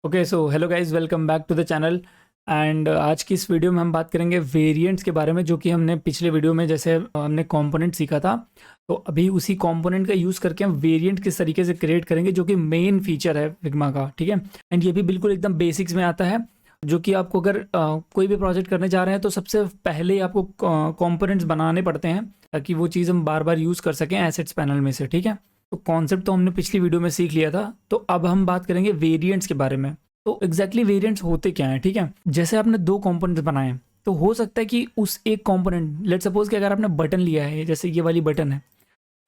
Okay so hello guys, welcome back to the channel. And आज की इस video में हम बात करेंगे वेरिएंट्स के बारे में, जो कि हमने पिछले वीडियो में जैसे हमने कंपोनेंट सीखा था, तो अभी उसी कंपोनेंट का यूज़ करके हम वेरिएंट किस तरीके से क्रिएट करेंगे, जो कि मेन फीचर है फिग्मा का। ठीक है, एंड ये भी बिल्कुल एकदम बेसिक्स में आता है, जो कि आपको अगर कोई भी प्रोजेक्ट करने जा रहे हैं तो सबसे पहले आपको कंपोनेंट्स बनाने पड़ते हैं, ताकि वो चीज़ हम बार बार यूज़ कर सकें एसेट्स पैनल में से। ठीक है, तो कॉन्सेप्ट तो हमने पिछली वीडियो में सीख लिया था, तो अब हम बात करेंगे वेरिएंट्स के बारे में। तो एग्जैक्टली वेरिएंट्स होते क्या हैं। ठीक है, जैसे आपने दो कंपोनेंट्स बनाए हैं, तो हो सकता है कि उस एक कंपोनेंट, लेट सपोज कि अगर आपने बटन लिया है, जैसे ये वाली बटन है,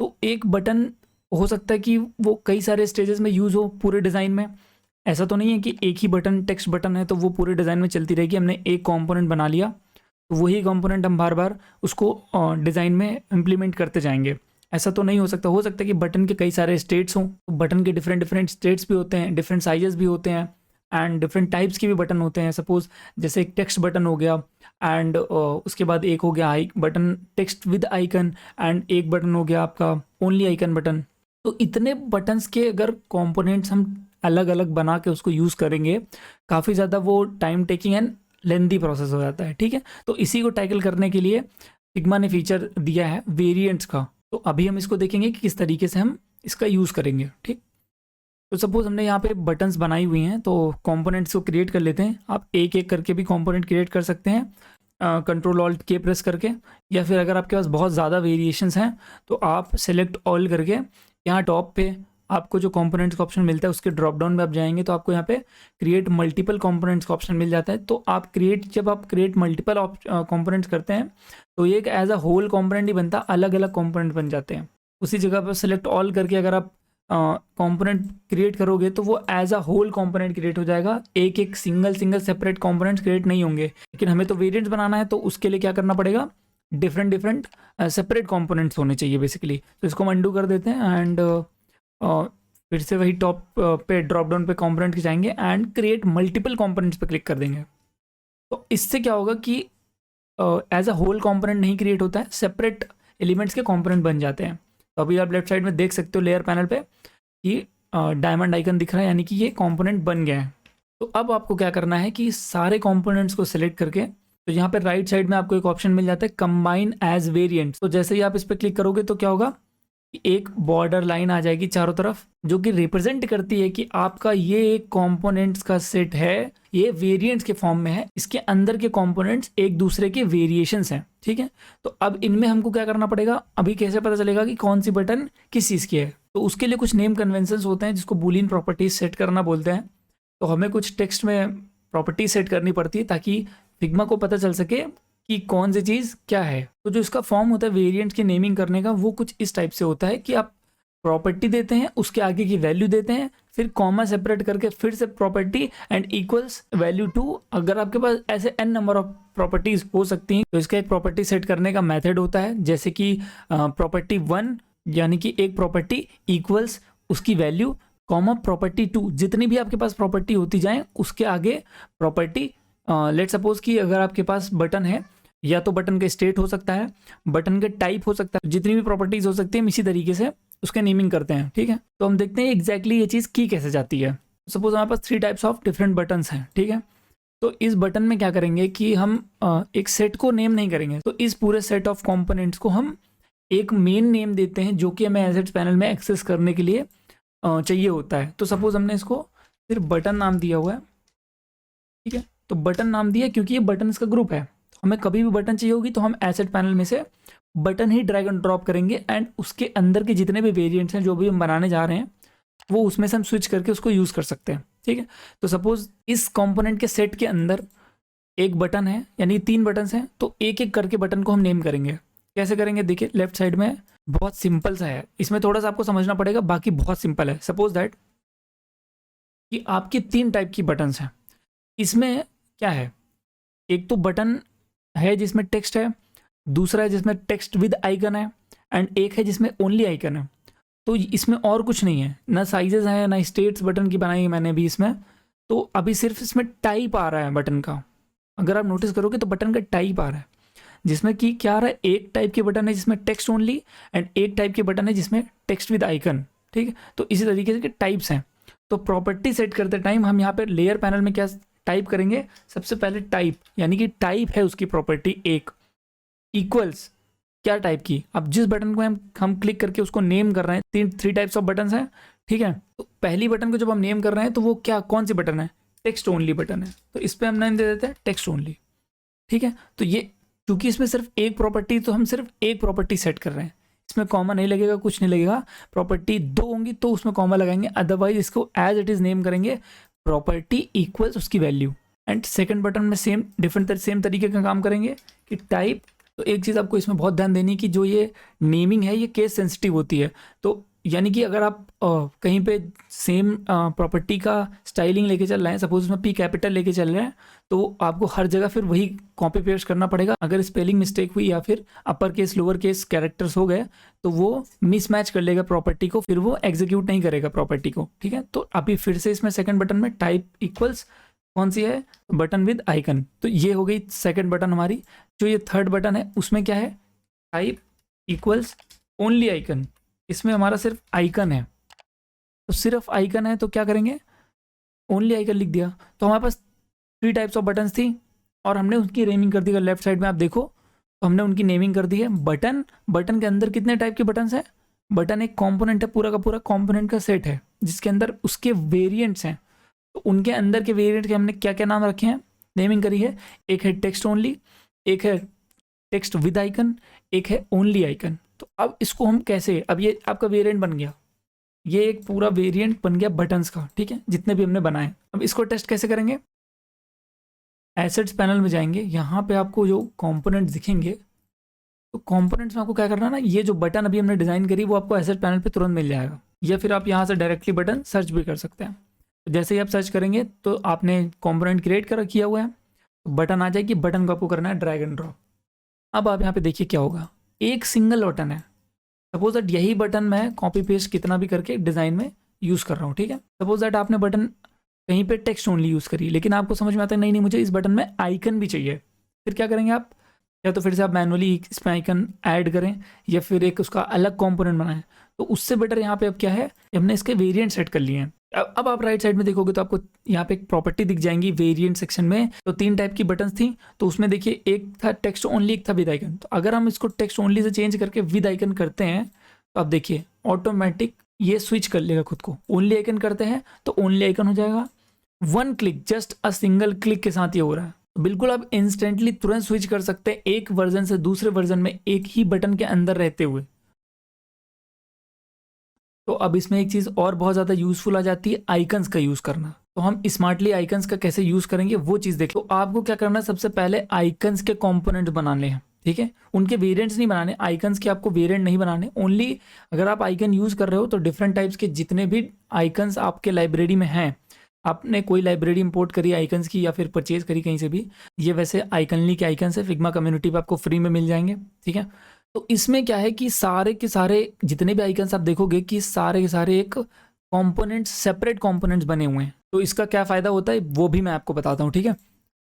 तो एक बटन हो सकता है कि वो कई सारे स्टेजेस में यूज़ हो पूरे डिज़ाइन में। ऐसा तो नहीं है कि एक ही बटन टेक्स्ट बटन है तो वो पूरे डिज़ाइन में चलती रहेगी। हमने एक कंपोनेंट बना लिया तो वही कंपोनेंट हम बार बार उसको डिज़ाइन में इम्प्लीमेंट करते जाएंगे, ऐसा तो नहीं हो सकता। हो सकता है कि बटन के कई सारे स्टेट्स हों, तो बटन के डिफरेंट डिफरेंट स्टेट्स भी होते हैं, डिफरेंट साइजेस भी होते हैं, एंड डिफरेंट टाइप्स के भी बटन होते हैं। सपोज जैसे एक टेक्स्ट बटन हो गया, एंड उसके बाद एक हो गया आई button text with icon, and एक बटन हो गया आपका ओनली आइकन बटन। तो इतने बटन्स के अगर कंपोनेंट्स हम अलग अलग बना के उसको यूज़ करेंगे, काफ़ी ज़्यादा वो time taking and lengthy process हो जाता है। ठीक है, तो इसी को टैकल करने के लिए फिग्मा ने फीचर दिया है वेरिएंट्स का। तो अभी हम इसको देखेंगे कि किस तरीके से हम इसका यूज़ करेंगे। ठीक, तो सपोज हमने यहाँ पे बटन्स बनाई हुई हैं, तो कंपोनेंट्स को क्रिएट कर लेते हैं। आप एक एक करके भी कंपोनेंट क्रिएट कर सकते हैं कंट्रोल ऑल्ट के प्रेस करके, या फिर अगर आपके पास बहुत ज़्यादा वेरिएशंस हैं तो आप सेलेक्ट ऑल करके यहाँ टॉप पे आपको जो कंपोनेंट्स का ऑप्शन मिलता है उसके ड्रॉप डाउन में आप जाएंगे तो आपको यहाँ पे क्रिएट मल्टीपल कंपोनेंट्स का ऑप्शन मिल जाता है। तो आप जब आप क्रिएट मल्टीपल कंपोनेंट्स करते हैं तो ये एक एज अ होल कंपोनेंट ही बनता, अलग अलग कंपोनेंट बन जाते हैं। उसी जगह पर सेलेक्ट ऑल करके अगर आप कंपोनेंट क्रिएट करोगे तो वो as a whole component create हो जाएगा, एक एक सिंगल सेपरेट कंपोनेंट्स क्रिएट नहीं होंगे। लेकिन हमें तो वेरिएंट्स बनाना है, तो उसके लिए क्या करना पड़ेगा, डिफरेंट डिफरेंट सेपरेट कंपोनेंट्स होने चाहिए बेसिकली। तो इसको हम अनडू कर देते हैं, एंड फिर से वही टॉप पे ड्रॉप डाउन पे कंपोनेंट के जाएंगे एंड क्रिएट मल्टीपल कंपोनेंट्स पे क्लिक कर देंगे। तो इससे क्या होगा कि एज अ होल कंपोनेंट नहीं क्रिएट होता है, सेपरेट एलिमेंट्स के कंपोनेंट बन जाते हैं। तो अभी आप लेफ्ट साइड में देख सकते हो लेयर पैनल पे कि डायमंड आइकन दिख रहा है, यानी कि ये कंपोनेंट बन गया है। तो अब आपको क्या करना है कि सारे कंपोनेंट्स को सिलेक्ट करके, तो यहाँ पे राइट साइड में आपको एक ऑप्शन मिल जाता है कंबाइन एज वेरिएंट्स। तो जैसे ही आप इस पर क्लिक करोगे तो क्या होगा, एक बॉर्डर लाइन आ जाएगी चारों तरफ, जो कि रिप्रेजेंट करती है कि आपका ये एक कंपोनेंट्स का सेट है, ये वेरिएंट्स के फॉर्म में है, इसके अंदर के कंपोनेंट्स एक दूसरे के वेरिएशंस हैं। ठीक है, तो अब इनमें हमको क्या करना पड़ेगा, अभी कैसे पता चलेगा कि कौन सी बटन किस चीज़ की है। तो उसके लिए कुछ नेम कन्वेंशंस होते हैं जिसको बूलियन प्रॉपर्टीज सेट करना बोलते हैं। तो हमें कुछ टेक्स्ट में प्रॉपर्टी सेट करनी पड़ती है ताकि फिग्मा को पता चल सके कि कौन सी चीज़ क्या है। तो जो इसका फॉर्म होता है वेरिएंट्स की नेमिंग करने का, वो कुछ इस टाइप से होता है कि आप प्रॉपर्टी देते हैं, उसके आगे की वैल्यू देते हैं, फिर कॉमा सेपरेट करके फिर से प्रॉपर्टी एंड इक्वल्स वैल्यू 2। अगर आपके पास ऐसे n नंबर ऑफ प्रॉपर्टीज हो सकती हैं तो इसका एक प्रॉपर्टी सेट करने का मेथड होता है, जैसे कि प्रॉपर्टी 1 यानी कि एक प्रॉपर्टी इक्वल्स उसकी वैल्यू कॉमा प्रॉपर्टी 2। जितनी भी आपके पास प्रॉपर्टी होती जाए उसके आगे प्रॉपर्टी, लेट सपोज कि अगर आपके पास बटन है, या तो बटन का स्टेट हो सकता है, बटन का टाइप हो सकता है, जितनी भी प्रॉपर्टीज हो सकती है हम इसी तरीके से उसके नेमिंग करते हैं। ठीक है, तो हम देखते हैं एग्जैक्टली ये चीज़ की कैसे जाती है। सपोज हमारे पास 3 टाइप्स ऑफ डिफरेंट बटन्स हैं। ठीक है, तो इस बटन में क्या करेंगे कि हम एक सेट को नेम नहीं करेंगे, तो इस पूरे सेट ऑफ कंपोनेंट्स को हम एक मेन नेम देते हैं, जो कि हमें एसेट्स पैनल में एक्सेस करने के लिए चाहिए होता है। तो सपोज हमने इसको फिर बटन नाम दिया हुआ है। ठीक है, तो बटन नाम दिया क्योंकि ये बटन का ग्रुप है। हमें कभी भी बटन चाहिए होगी तो हम एसेट पैनल में से button he drag and drop करेंगे, एंड उसके अंदर के जितने भी वेरिएंट्स हैं जो भी हम बनाने जा रहे हैं वो उसमें से हम स्विच करके उसको यूज़ कर सकते हैं। ठीक है, तो सपोज इस कंपोनेंट के सेट के अंदर एक बटन है, यानी 3 बटन्स हैं, तो एक एक करके बटन को हम नेम करेंगे। कैसे करेंगे, देखिए लेफ्ट साइड में बहुत सिंपल सा है, इसमें थोड़ा सा आपको समझना पड़ेगा, बाकी बहुत सिंपल है। सपोज दैट कि आपकी 3 टाइप की बटन्स हैं। इसमें क्या है, एक तो बटन है जिसमें टेक्स्ट है, दूसरा है जिसमें टेक्स्ट विद आइकन है, एंड एक है जिसमें ओनली आइकन है। तो इसमें और कुछ नहीं है, ना साइजेस हैं ना स्टेट्स बटन की बनाई है मैंने भी इसमें। तो अभी सिर्फ इसमें टाइप आ रहा है बटन का, अगर आप नोटिस करोगे तो बटन का टाइप आ रहा है, जिसमें कि क्या आ रहा है, एक टाइप के बटन है जिसमें टेक्स्ट ओनली, एंड एक टाइप के बटन है जिसमें टेक्स्ट विद आइकन। ठीक है, तो इसी तरीके से टाइप्स हैं। तो प्रॉपर्टी सेट करते टाइम हम यहाँ पे लेयर पैनल में क्या टाइप करेंगे, सबसे पहले टाइप, यानी कि टाइप है उसकी प्रॉपर्टी एक, इक्वल्स क्या टाइप की। अब जिस बटन को हम क्लिक करके उसको नेम कर रहे हैं, थ्री टाइप्स ऑफ बटन हैं, ठीक है। तो पहली बटन को जब हम नेम कर रहे हैं तो वो क्या, कौन सी बटन है, टेक्स्ट ओनली बटन है, तो इस पर हम नाम दे देते हैं टेक्स्ट ओनली, ठीक है। तो ये क्योंकि इसमें सिर्फ एक प्रॉपर्टी, तो हम सिर्फ एक प्रॉपर्टी सेट कर रहे हैं, इसमें कॉमा नहीं लगेगा, कुछ नहीं लगेगा। प्रॉपर्टी दो होंगी तो उसमें कॉमा लगाएंगे, अदरवाइज इसको एज इट इज नेम करेंगे प्रॉपर्टी इक्वल्स उसकी वैल्यू। एंड सेकंड बटन में सेम तरीके का काम करेंगे कि टाइप। तो एक चीज़ आपको इसमें बहुत ध्यान देनी कि जो ये नेमिंग है ये केस सेंसिटिव होती है, तो यानी कि अगर आप कहीं पे सेम प्रॉपर्टी का स्टाइलिंग लेके चल रहे हैं, सपोज उसमें पी कैपिटल लेके चल रहे हैं, तो आपको हर जगह फिर वही कॉपी पेस्ट करना पड़ेगा। अगर स्पेलिंग मिस्टेक हुई या फिर upper case lower case characters हो गए तो वो मिसमैच कर लेगा प्रॉपर्टी को, फिर वो एग्जीक्यूट नहीं करेगा प्रॉपर्टी को, ठीक है। तो अभी फिर से इसमें सेकंड बटन में टाइप इक्वल्स कौन सी है, बटन विद आइकन, तो ये हो गई सेकंड बटन हमारी। जो ये थर्ड बटन है उसमें क्या है, टाइप इक्वल्स ओनली आइकन, इसमें हमारा सिर्फ आइकन है, तो सिर्फ आइकन है तो क्या करेंगे, ओनली आइकन लिख दिया। तो हमारे पास थ्री टाइप्स ऑफ बटन्स थी और हमने उनकी नेमिंग कर दी। अगर लेफ्ट साइड में आप देखो तो हमने उनकी नेमिंग कर दी है। बटन के अंदर कितने टाइप के बटन्स हैं, बटन एक कॉम्पोनेंट है, पूरा का पूरा कॉम्पोनेंट का सेट है जिसके अंदर उसके वेरिएंट्स हैं। तो उनके अंदर के वेरिएंट के हमने क्या क्या नाम रखे हैं, नेमिंग करी है। एक है टेक्स्ट ओनली, एक है टेक्स्ट विद आइकन, एक है ओनली आइकन। तो अब इसको हम कैसे, अब ये आपका वेरिएंट बन गया, ये एक पूरा वेरिएंट बन गया बटन्स का, ठीक है, जितने भी हमने बनाए। अब इसको टेस्ट कैसे करेंगे, एसेट्स पैनल में जाएंगे, यहाँ पे आपको जो कंपोनेंट्स दिखेंगे, तो कंपोनेंट्स में आपको क्या करना है ना, ये जो बटन अभी हमने डिज़ाइन करी वो आपको एसेट पैनल पे तुरंत मिल जाएगा, या फिर आप यहाँ से डायरेक्टली बटन सर्च भी कर सकते हैं। तो जैसे ही आप सर्च करेंगे तो आपने कंपोनेंट क्रिएट किया हुआ है, तो बटन आ जाएगी, बटन को आपको करना है ड्रैग एंड ड्रॉप। अब आप यहाँ पे देखिए क्या होगा, एक सिंगल बटन है। सपोज दैट यही बटन मैं कॉपी पेस्ट कितना भी करके डिज़ाइन में यूज़ कर रहा हूँ, ठीक है। सपोज दैट आपने बटन कहीं पे टेक्स्ट ओनली यूज़ करी, लेकिन आपको समझ में आता है नहीं मुझे इस बटन में आइकन भी चाहिए, फिर क्या करेंगे आप, या तो फिर से आप मैनुअली इसमें आइकन ऐड करें या फिर एक उसका अलग कॉम्पोनेंट बनाएं। तो उससे बेटर यहाँ पे अब क्या है, हमने इसके वेरिएंट सेट कर लिए हैं। अब आप राइट साइड में देखोगे तो आपको यहाँ पे एक प्रॉपर्टी दिख जाएंगी वेरिएंट सेक्शन में। तो तीन टाइप की बटन्स थी, तो उसमें देखिए एक था टेक्स्ट ओनली, एक था विद आइकन। तो अगर हम इसको टेक्स्ट ओनली से चेंज करके विद आइकन करते हैं तो आप देखिए ऑटोमेटिक ये स्विच कर लेगा खुद को। ओनली आइकन करते हैं तो ओनली आइकन हो जाएगा, one click, just a single click के साथ ये हो रहा है। तो बिल्कुल आप इंस्टेंटली तुरंत स्विच कर सकते हैं एक वर्जन से दूसरे वर्जन में एक ही बटन के अंदर रहते हुए। तो अब इसमें एक चीज़ और बहुत ज़्यादा यूज़फुल आ जाती है, आइकन्स का यूज़ करना। तो हम स्मार्टली आइकन्स का कैसे यूज़ करेंगे वो चीज़ देखो। तो आपको क्या करना है, सबसे पहले आइकन्स के कंपोनेंट बनाने हैं, ठीक है। उनके वेरिएंट्स नहीं बनाने, आइकन्स के आपको वेरिएंट नहीं बनाने। ओनली अगर आप आइकन यूज़ कर रहे हो तो डिफरेंट टाइप्स के जितने भी आइकन्स आपके लाइब्रेरी में हैं, आपने कोई लाइब्रेरी इंपोर्ट करी आइकन्स की या फिर परचेज करी कहीं से भी, ये वैसे आइकनली के आइकन्स है, फिग्मा कम्युनिटी पे आपको फ्री में मिल जाएंगे, ठीक है। तो इसमें क्या है कि सारे के सारे जितने भी आइकन्स आप देखोगे कि सारे के सारे एक कंपोनेंट्स, सेपरेट कंपोनेंट्स बने हुए हैं। तो इसका क्या फ़ायदा होता है वो भी मैं आपको बताता हूँ, ठीक है।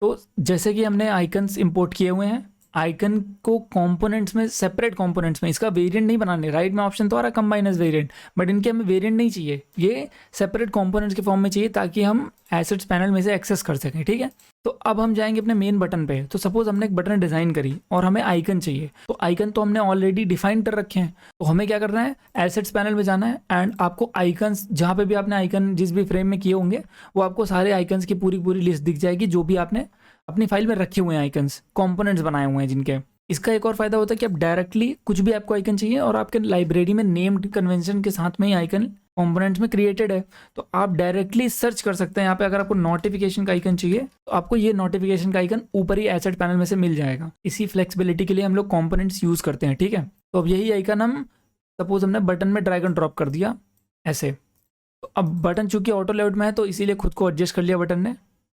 तो जैसे कि हमने आइकन्स इंपोर्ट किए हुए हैं, आइकन को कंपोनेंट्स में, सेपरेट कंपोनेंट्स में, इसका वेरिएंट नहीं बनाने। राइट में ऑप्शन तो आ रहा है कंबाइन एज वेरिएंट, बट इनके हमें वेरिएंट नहीं चाहिए, ये सेपरेट कंपोनेंट्स के फॉर्म में चाहिए ताकि हम एसेट्स पैनल में से एक्सेस कर सकें, ठीक है। तो अब हम जाएंगे अपने मेन बटन पे। तो सपोज हमने एक बटन डिज़ाइन करी और हमें आइकन चाहिए, तो आइकन तो हमने ऑलरेडी डिफाइन कर रखे हैं। तो हमें क्या करना है, एसेट्स पैनल में जाना है एंड आपको आइकन्स, जहाँ पे भी आपने आइकन जिस भी फ्रेम में किए होंगे वो आपको सारे आइकन्स की पूरी लिस्ट दिख जाएगी, जो भी आपने अपनी फाइल में रखे हुए हैं आइकन्स, कंपोनेंट्स बनाए हुए हैं जिनके। इसका एक और फायदा होता है कि आप डायरेक्टली कुछ भी आपको आइकन चाहिए और आपके लाइब्रेरी में नेम्ड कन्वेंशन के साथ में ही आइकन कंपोनेंट्स में क्रिएटेड है, तो आप डायरेक्टली सर्च कर सकते हैं। यहाँ पे अगर आपको नोटिफिकेशन का आइकन चाहिए तो आपको ये नोटिफिकेशन का आइकन ऊपर ही एसेट पैनल में से मिल जाएगा। इसी फ्लेक्सिबिलिटी के लिए हम लोग कंपोनेंट्स यूज़ करते हैं, ठीक है। तो अब यही आइकन हम, सपोज हमने बटन में ड्रैग एंड ड्रॉप कर दिया ऐसे, तो अब बटन चूंकि ऑटो लेआउट में है तो इसीलिए खुद को एडजस्ट कर लिया बटन ने।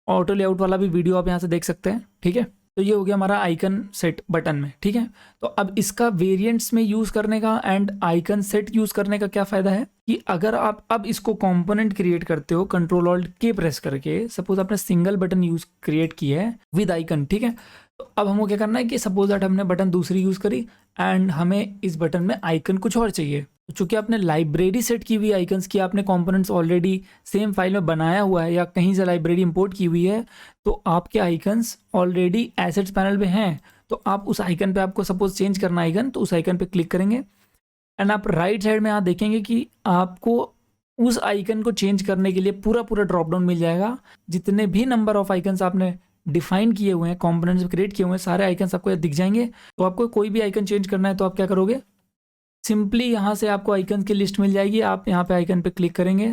ऑटो लेआउट वाला भी वीडियो आप यहाँ से देख सकते हैं, ठीक है। तो ये हो गया हमारा आइकन सेट बटन में, ठीक है। तो अब इसका वेरिएंट्स में यूज़ करने का एंड आइकन सेट यूज़ करने का क्या फ़ायदा है कि अगर आप अब इसको कंपोनेंट क्रिएट करते हो कंट्रोल ऑल्ट के प्रेस करके, सपोज आपने सिंगल बटन यूज़ क्रिएट किया है विद आइकन, ठीक है। तो अब हमको क्या करना है कि सपोज दैट हमने बटन दूसरी यूज़ करी एंड हमें इस बटन में आइकन कुछ और चाहिए, तो चूंकि आपने लाइब्रेरी सेट की हुई आइकन्स की, आपने कंपोनेंट्स ऑलरेडी सेम फाइल में बनाया हुआ है या कहीं से लाइब्रेरी इंपोर्ट की हुई है, तो आपके आइकन्स ऑलरेडी एसेट्स पैनल में हैं। तो आप उस आइकन पे, आपको सपोज चेंज करना आइकन, तो उस आइकन पे क्लिक करेंगे एंड आप राइट साइड में यहाँ देखेंगे कि आपको उस आइकन को चेंज करने के लिए पूरा पूरा ड्रॉप डाउन मिल जाएगा। जितने भी नंबर ऑफ आइकन्स आपने डिफाइन किए हुए हैं, कंपोनेंट्स में क्रिएट किए हुए हैं, सारे आइकन्स आपको दिख जाएंगे। तो आपको कोई भी आइकन चेंज करना है तो आप क्या करोगे, सिंपली यहाँ से आपको आइकन की लिस्ट मिल जाएगी, आप यहाँ पे आइकन पे क्लिक करेंगे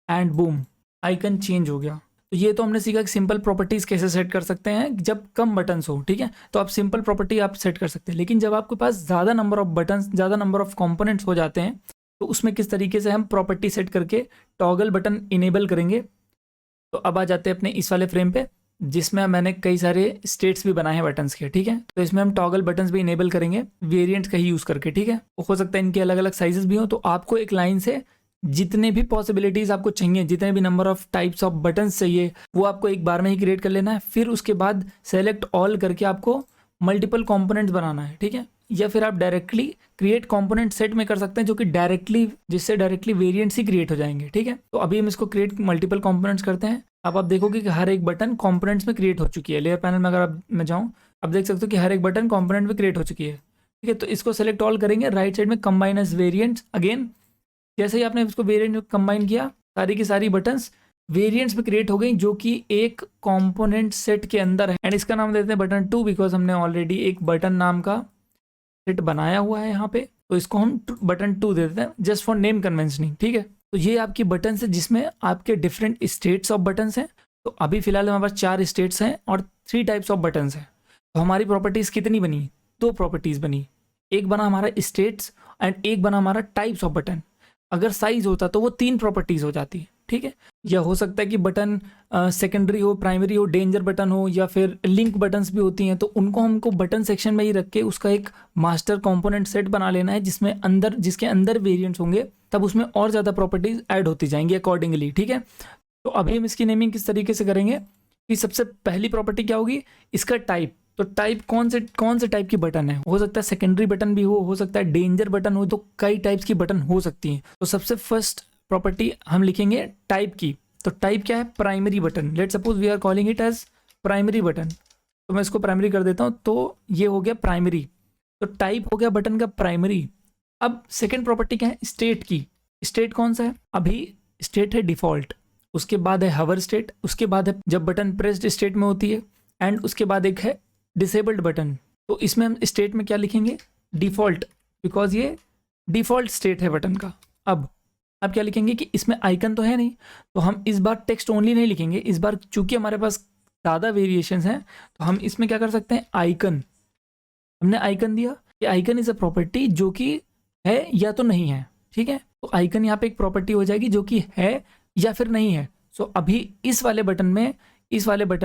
एंड बूम, आइकन चेंज हो गया। तो ये तो हमने सीखा कि सिंपल प्रॉपर्टीज़ कैसे सेट कर सकते हैं जब कम बटन्स हो, ठीक है। तो आप सिंपल प्रॉपर्टी आप सेट कर सकते हैं, लेकिन जब आपके पास ज़्यादा नंबर ऑफ बटन्स, ज़्यादा नंबर ऑफ कंपोनेंट्स हो जाते हैं, तो उसमें किस तरीके से हम प्रॉपर्टी सेट करके टॉगल बटन इनेबल करेंगे। तो अब आ जाते हैं अपने इस वाले फ्रेम पे, जिसमें मैंने कई सारे स्टेट्स भी बनाए हैं बटन्स के, ठीक है। तो इसमें हम टॉगल बटन्स भी इनेबल करेंगे वेरिएंट का ही यूज़ करके, ठीक है। हो सकता है इनके अलग अलग साइजेस भी हो, तो आपको एक लाइन से जितने भी पॉसिबिलिटीज़ आपको चाहिए, जितने भी number of types of buttons चाहिए, वो आपको एक बार में ही क्रिएट कर लेना है। फिर उसके बाद सेलेक्ट ऑल करके आपको मल्टीपल कंपोनेंट्स बनाना है, ठीक है। या फिर आप डायरेक्टली क्रिएट कंपोनेंट सेट में कर सकते हैं, जो कि डायरेक्टली, जिससे डायरेक्टली वेरिएंट्स ही क्रिएट हो जाएंगे, ठीक है। तो अभी हम इसको क्रिएट मल्टीपल कंपोनेंट्स करते हैं। अब आप देखोगे कि हर एक बटन कंपोनेंट्स में क्रिएट हो चुकी है। लेयर पैनल में अगर अब मैं जाऊँ, अब देख सकते हो कि हर एक बटन कंपोनेंट में क्रिएट हो चुकी है, ठीक है। तो इसको सेलेक्ट ऑल करेंगे, राइट साइड में कंबाइन एज वेरिएंट्स अगेन। जैसे ही आपने इसको वेरिएंट में कंबाइन किया, सारी की सारी बटन्स वेरिएंट्स में क्रिएट हो गई, जो कि एक कंपोनेंट सेट के अंदर है। एंड इसका नाम देते हैं बटन 2, बिकॉज हमने ऑलरेडी एक बटन नाम का सेट बनाया हुआ है यहाँ पे। तो इसको हम बटन 2 दे देते हैं, जस्ट फॉर नेम कन्वेंशनिंग, ठीक है। तो ये आपकी बटन है जिसमें आपके डिफरेंट स्टेट्स ऑफ बटन्स हैं। तो अभी फिलहाल हमारे पास 4 स्टेट्स हैं और 3 टाइप्स ऑफ बटन्स हैं। तो हमारी प्रॉपर्टीज़ कितनी बनी, 2 प्रॉपर्टीज़ बनी। एक बना हमारा स्टेट्स एंड एक बना हमारा टाइप्स ऑफ बटन। अगर साइज होता तो वो 3 प्रॉपर्टीज़ हो जाती, ठीक है। या हो सकता है कि बटन सेकेंडरी हो, प्राइमरी हो, डेंजर बटन हो, या फिर लिंक बटन्स भी होती हैं। तो उनको हमको बटन सेक्शन में ही रख के उसका एक मास्टर कंपोनेंट सेट बना लेना है, जिसके अंदर वेरिएंट्स होंगे, तब उसमें और ज़्यादा प्रॉपर्टीज़ ऐड होती जाएंगी अकॉर्डिंगली, ठीक है। तो अभी हम इसकी नेमिंग किस तरीके से करेंगे कि सबसे पहली प्रॉपर्टी क्या होगी, इसका टाइप। तो टाइप कौन से टाइप की बटन है, हो सकता है सेकेंडरी बटन भी हो सकता है डेंजर बटन हो, तो कई टाइप्स की बटन हो सकती हैं। तो सबसे फर्स्ट प्रॉपर्टी हम लिखेंगे टाइप की। तो टाइप क्या है, primary button. Let suppose we are calling it as primary button. तो मैं इसको प्राइमरी कर देता हूँ, तो ये हो गया प्राइमरी। तो टाइप हो गया बटन का प्राइमरी। अब सेकेंड प्रॉपर्टी क्या है, स्टेट की। स्टेट कौन सा है, अभी स्टेट है डिफॉल्ट, उसके बाद है हवर स्टेट, उसके बाद है जब बटन प्रेस्ड स्टेट में होती है, एंड उसके बाद एक है डिसेबल्ड बटन। तो इसमें हम स्टेट में क्या लिखेंगे, डिफ़ॉल्ट, बिकॉज ये डिफ़ॉल्ट स्टेट है बटन का। अब क्या लिखेंगे कि इसमें आइकन तो है नहीं, तो हम इस बार टेक्स्ट ओनली नहीं लिखेंगे। इस बार चूंकि हमारे पास ज़्यादा वेरिएशंस हैं, तो हम इसमें क्या कर सकते हैं, आइकन। हमने आइकन दिया कि आइकन इज़ अ प्रॉपर्टी जो कि है या तो नहीं है, ठीक है। तो आइकन यहाँ पे एक प्रॉपर्टी हो जाएगी जो कि है या फिर नहीं है। सो अभी इस वाले बटन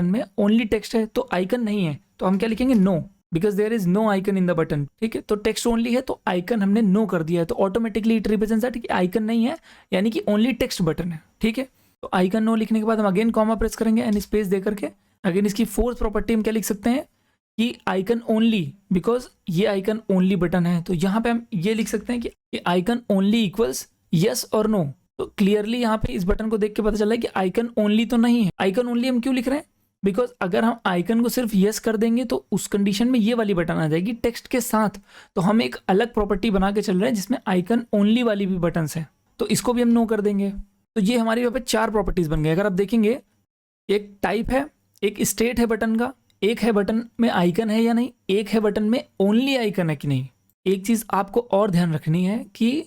में ओनली टेक्स्ट है, तो आइकन नहीं है। तो हम क्या लिखेंगे, no, because there is no icon in the button, ठीक है। तो टेक्स्ट ओनली है, तो आइकन हमने नो कर दिया है, तो ऑटोमेटिकली इट रिप्रेजेंट्स दैट कि आइकन नहीं है, यानी कि ओनली टेक्स्ट बटन है, ठीक है। तो आइकन नो लिखने के बाद हम अगेन कॉमा प्रेस करेंगे एंड स्पेस दे करके अगेन इसकी फोर्थ प्रॉपर्टी हम क्या लिख सकते हैं कि आइकन ओनली, बिकॉज ये आइकन ओनली बटन है। तो यहाँ पे हम ये लिख सकते हैं कि आइकन ओनली इक्वल्स यस और नो। तो क्लियरली यहाँ पे इस बटन को देख के पता चल रहा है कि आइकन ओनली तो नहीं है। आइकन ओनली हम क्यों लिख रहे हैं, बिकॉज अगर हम आइकन को सिर्फ यस कर देंगे तो उस कंडीशन में ये वाली बटन आ जाएगी टेक्स्ट के साथ। तो हम एक अलग प्रॉपर्टी बना के चल रहे हैं जिसमें आइकन ओनली वाली भी बटन्स हैं, तो इसको भी हम नो कर देंगे। तो ये हमारी यहाँ पे 4 प्रॉपर्टीज बन गई। अगर आप देखेंगे, एक टाइप है, एक स्टेट है बटन का, एक है बटन में आइकन है या नहीं, एक है बटन में ओनली आइकन है कि नहीं। एक चीज़ आपको और ध्यान रखनी है कि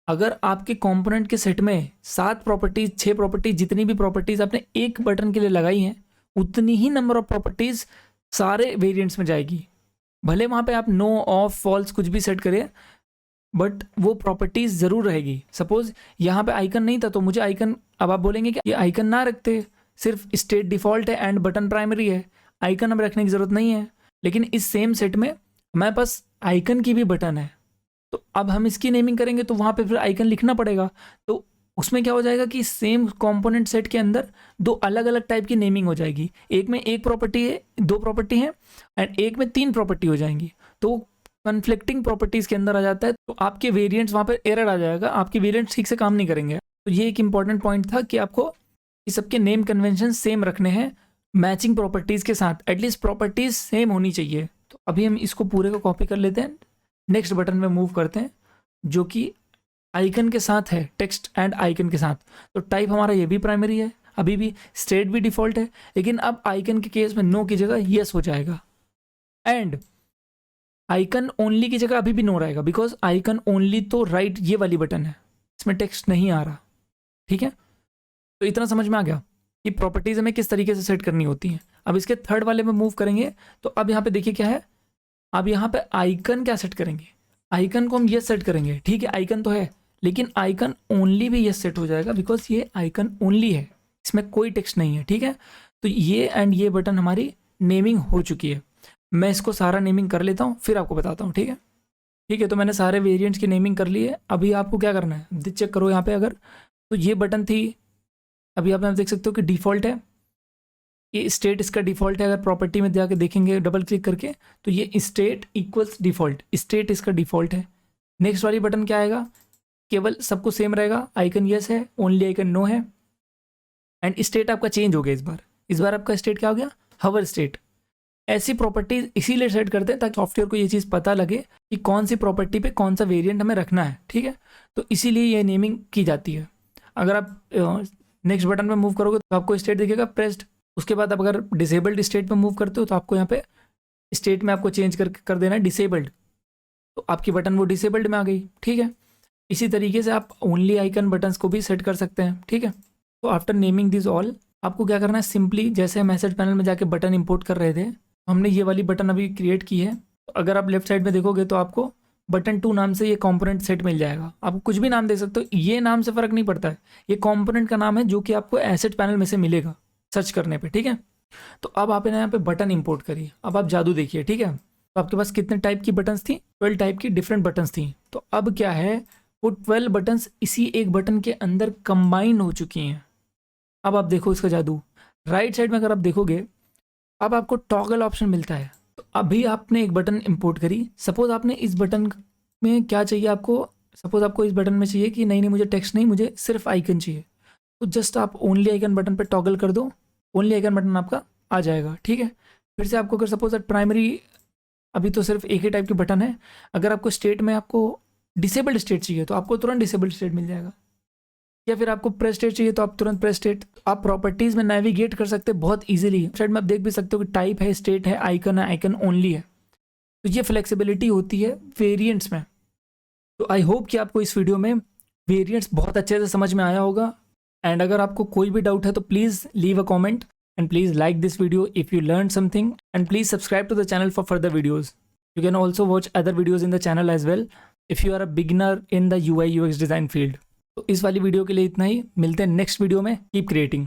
अगर आपके कंपोनेंट के सेट में 7 प्रॉपर्टीज, 6 प्रॉपर्टीज, जितनी भी प्रॉपर्टीज आपने एक बटन के लिए लगाई हैं, उतनी ही नंबर ऑफ प्रॉपर्टीज सारे वेरिएंट्स में जाएगी। भले वहाँ पे आप नो, ऑफ, फॉल्स कुछ भी सेट करें, बट वो प्रॉपर्टीज ज़रूर रहेगी। सपोज यहाँ पे आइकन नहीं था, तो मुझे आइकन, अब आप बोलेंगे कि ये आइकन ना रखते, सिर्फ स्टेट डिफ़ॉल्ट है एंड बटन प्राइमरी है, आइकन अब रखने की ज़रूरत नहीं है। लेकिन इस सेम सेट में हमारे पास आइकन की भी बटन है, तो अब हम इसकी नेमिंग करेंगे तो वहाँ पे फिर आइकन लिखना पड़ेगा। तो उसमें क्या हो जाएगा कि सेम कंपोनेंट सेट के अंदर 2 अलग अलग टाइप की नेमिंग हो जाएगी। एक में 1 प्रॉपर्टी है, 2 प्रॉपर्टी हैं, एंड एक में 3 प्रॉपर्टी हो जाएंगी। तो कन्फ्लिक्टिंग प्रॉपर्टीज़ के अंदर आ जाता है तो आपके वेरिएंट्स वहाँ पर एरर आ जाएगा, आपके वेरिएंट्स ठीक से काम नहीं करेंगे। तो ये एक इंपॉर्टेंट पॉइंट था कि आपको इस सबके नेम कन्वेंशन सेम रखने हैं मैचिंग प्रॉपर्टीज़ के साथ, एटलीस्ट प्रॉपर्टीज़ सेम होनी चाहिए। तो अभी हम इसको पूरे को कॉपी कर लेते हैं, नेक्स्ट बटन में मूव करते हैं जो कि आइकन के साथ है, टेक्स्ट एंड आइकन के साथ। तो टाइप हमारा ये भी प्राइमरी है, अभी भी स्टेट भी डिफ़ॉल्ट है, लेकिन अब आइकन के केस में नो की जगह येस हो जाएगा एंड आइकन ओनली की जगह अभी भी नो रहेगा, बिकॉज आइकन ओनली तो राइट ये वाली बटन है, इसमें टेक्स्ट नहीं आ रहा। ठीक है, तो इतना समझ में आ गया कि प्रॉपर्टीज़ हमें किस तरीके से सेट करनी होती हैं। अब इसके थर्ड वाले में मूव करेंगे तो अब यहाँ पे देखिए क्या है, अब यहाँ पे आइकन क्या सेट करेंगे, आइकन को हम ये सेट करेंगे। ठीक है, आइकन तो है लेकिन आइकन ओनली भी ये सेट हो जाएगा बिकॉज ये आइकन ओनली है, इसमें कोई टेक्स्ट नहीं है। ठीक है, तो ये एंड ये बटन हमारी नेमिंग हो चुकी है। मैं इसको सारा नेमिंग कर लेता हूँ फिर आपको बताता हूँ। ठीक है, ठीक है, तो मैंने सारे वेरिएंट्स की नेमिंग कर ली है। अभी आपको क्या करना है, चेक करो यहाँ पे अगर, तो ये बटन थी, अभी आप देख सकते हो कि डिफ़ॉल्ट है, ये स्टेट इसका डिफ़ॉल्ट है। अगर प्रॉपर्टी में जाके देखेंगे डबल क्लिक करके तो ये स्टेट इक्वल्स डिफ़ॉल्ट, स्टेट इसका डिफ़ॉल्ट है। नेक्स्ट वाली बटन क्या आएगा, केवल सबको सेम रहेगा, आइकन यस है, ओनली आइकन नो है एंड स्टेट आपका चेंज हो गया। इस बार आपका स्टेट क्या हो गया, हवर स्टेट। ऐसी प्रॉपर्टीज इसीलिए सेट करते हैं ताकि सॉफ्टवेयर को ये चीज़ पता लगे कि कौन सी प्रॉपर्टी पे कौन सा वेरिएंट हमें रखना है। ठीक है, तो इसीलिए ये नेमिंग की जाती है। अगर आप नेक्स्ट बटन पे मूव करोगे तो आपको स्टेट दिखेगा प्रेस्ड, उसके बाद आप अगर डिसेबल्ड स्टेट पे मूव करते हो तो आपको यहाँ पे स्टेट में आपको चेंज कर देना है डिसेबल्ड, तो आपकी बटन वो डिसेबल्ड में आ गई। ठीक है, इसी तरीके से आप ओनली आइकन बटन्स को भी सेट कर सकते हैं। ठीक है, तो आफ्टर नेमिंग दिस ऑल आपको क्या करना है, सिंपली जैसे मैसेज पैनल में जाके बटन इंपोर्ट कर रहे थे, हमने ये वाली बटन अभी क्रिएट की है। तो अगर आप लेफ्ट साइड में देखोगे तो आपको बटन 2 नाम से ये कंपोनेंट सेट मिल जाएगा। आप कुछ भी नाम दे सकते हो, ये नाम से फ़र्क नहीं पड़ता है, ये कंपोनेंट का नाम है जो कि आपको एसेट पैनल में से मिलेगा सर्च करने पे। ठीक है, तो अब आप यहाँ पे बटन इंपोर्ट करिए। अब आप जादू देखिए। ठीक है, तो आपके पास कितने टाइप की बटन्स थी, 12 टाइप की डिफरेंट बटन्स थी। तो अब क्या है, वो 12 बटन्स इसी एक बटन के अंदर कंबाइन हो चुकी हैं। अब आप देखो इसका जादू, राइट साइड में अगर आप देखोगे अब आपको टॉगल ऑप्शन मिलता है। तो अभी आपने एक बटन इंपोर्ट करी, सपोज आपने इस बटन में क्या चाहिए आपको, सपोज आपको इस बटन में चाहिए कि नहीं मुझे टेक्स्ट नहीं, मुझे सिर्फ आइकन चाहिए, तो जस्ट आप ओनली आइकन बटन पे टॉगल कर दो, ओनली आइकन बटन आपका आ जाएगा। ठीक है, फिर से आपको अगर सपोज प्राइमरी अभी तो सिर्फ एक ही टाइप की बटन है, अगर आपको स्टेट में आपको डिसेबल्ड स्टेट चाहिए तो आपको तुरंत डिसेबल्ड स्टेट मिल जाएगा, या फिर आपको प्रेस स्टेट चाहिए तो आप तुरंत प्रेस स्टेट। आप प्रॉपर्टीज़ में नेविगेट कर सकते हैं बहुत इजीली। साइड में आप देख भी सकते हो कि टाइप है, स्टेट है, आइकन ओनली है। तो ये फ्लेक्सिबिलिटी होती है वेरिएंट्स में। तो आई होप कि आपको इस वीडियो में वेरिएंट्स बहुत अच्छे से समझ में आया होगा। एंड अगर आपको कोई भी डाउट है तो please leave a comment and please like this video if you learn something and please subscribe to the channel for further videos. You can also watch other videos in the channel as well if you are a beginner in the UI UX design field. तो इस वाली video के लिए इतना ही, मिलते हैं next video में। Keep creating.